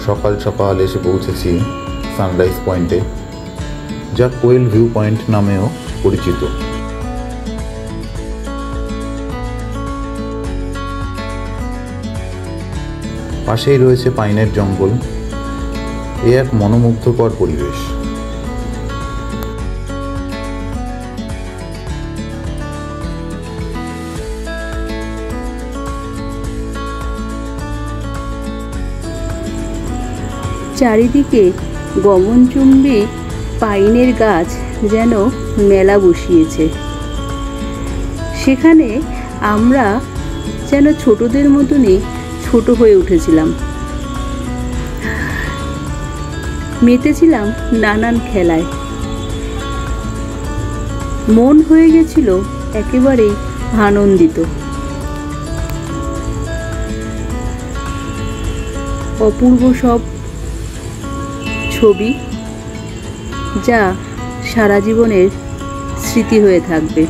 সকাল সকাল এসে পৌঁছেছি সানরাইজ পয়েন্টে, যা কোয়েল ভিউ পয়েন্ট নামেও পরিচিত। পাশেই রয়েছে পাইনের জঙ্গল। এ এক মনোমুগ্ধকর পরিবেশ। চারিদিকে গগনচুম্বী পাইনের গাছ যেন মেলা বসিয়েছে। সেখানে আমরা যেন ছোটদের মতনই ছোট হয়ে উঠেছিলাম, মেতেছিলাম নানান খেলায়। মন হয়ে গেছিল একেবারেই আনন্দিত। অপূর্ব সব ছবি, যা সারা জীবনের স্মৃতি হয়ে থাকবে।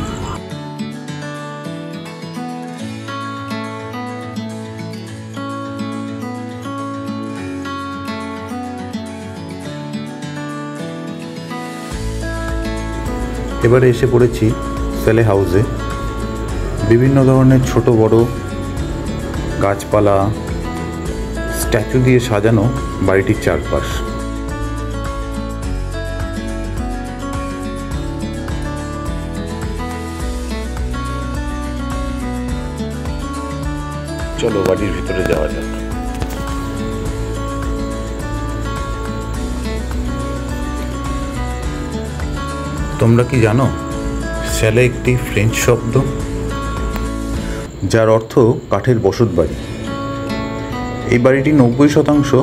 এবারে এসে পড়েছি স্যালে হাউসে। বিভিন্ন ধরনের ছোট বড় গাছপালা, স্ট্যাচু দিয়ে সাজানো বাড়িটির চারপাশ। চলো বাড়ির ভিতরে যাওয়া যাক। তোমরা কি জানো, স্যালে একটি ফ্রেঞ্চ শব্দ, যার অর্থ কাঠের বসত বাড়ি। এই বাড়িটি 90%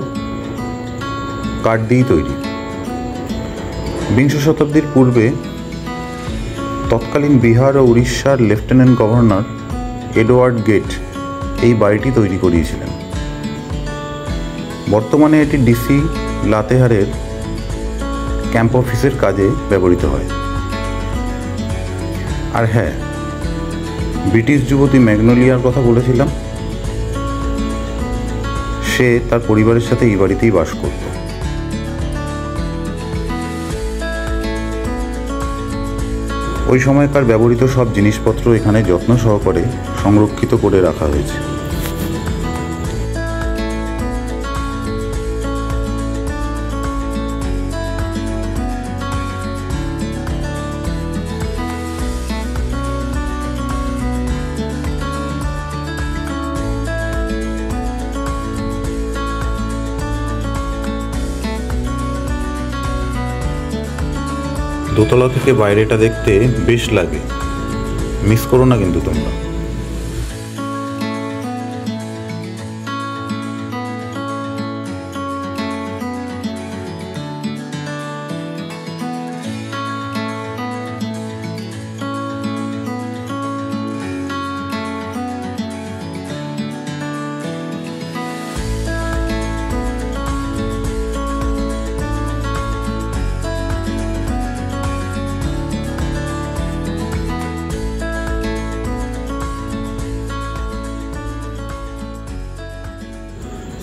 কাঠ দিয়েই তৈরি। বিংশ শতাব্দীর পূর্বে তৎকালীন বিহার ও উড়িষ্যার লেফটেন্যান্ট গভর্নর এডওয়ার্ড গেট এই বাড়িটি তৈরি করিয়েছিলেন। বর্তমানে এটি ডিসি লাতেহারের ক্যাম্প অফিসের কাজে ব্যবহৃত হয়। আর হ্যাঁ, ব্রিটিশ যুবতী ম্যাগনোলিয়ার কথা বলেছিলাম, সে তার পরিবারের সাথে এই বাড়িতেই বাস করত। ওই সময়কার ব্যবহৃত সব জিনিসপত্র এখানে যত্ন সহকারে সংরক্ষিত করে রাখা হয়েছে। দোতলা থেকে বাইরেটা দেখতে বেশ লাগে, মিস করো না কিন্তু তোমরা।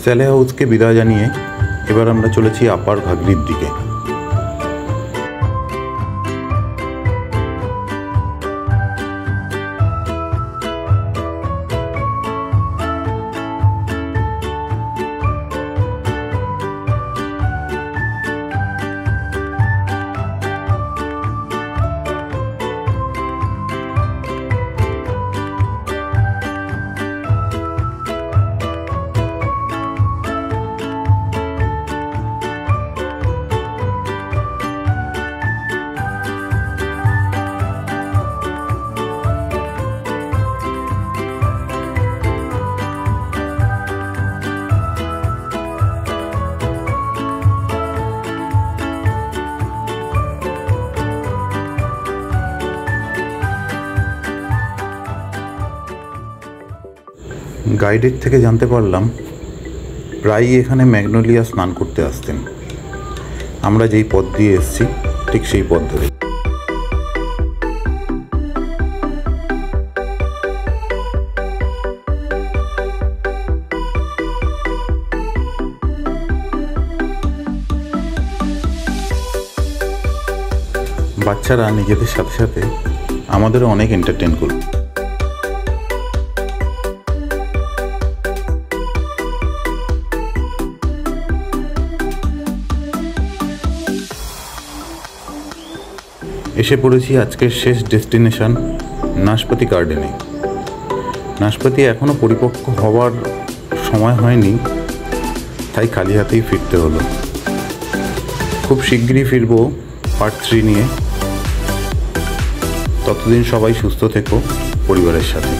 স্যালে হাউসকে বিদায় জানিয়ে এবার আমরা চলেছি আপার ঘাগরির দিকে। গাইডের থেকে জানতে পারলাম প্রায়ই এখানে ম্যাগনোলিয়া স্নান করতে আসতেন। আমরা যেই পথ দিয়ে এসেছি ঠিক সেই পথ ধরে। বাচ্চারা নিজেদের সাথে সাথে আমাদেরও অনেক এন্টারটেন করবে। এসে পড়েছি আজকের শেষ ডেস্টিনেশন নাশপাতি গার্ডেনে। নাশপাতি এখনও পরিপক্ক হওয়ার সময় হয়নি, তাই খালি হাতেই ফিরতে হলো। খুব শিগগিরই ফিরবো পার্ট 3 নিয়ে। ততদিন সবাই সুস্থ থেকো পরিবারের সাথে।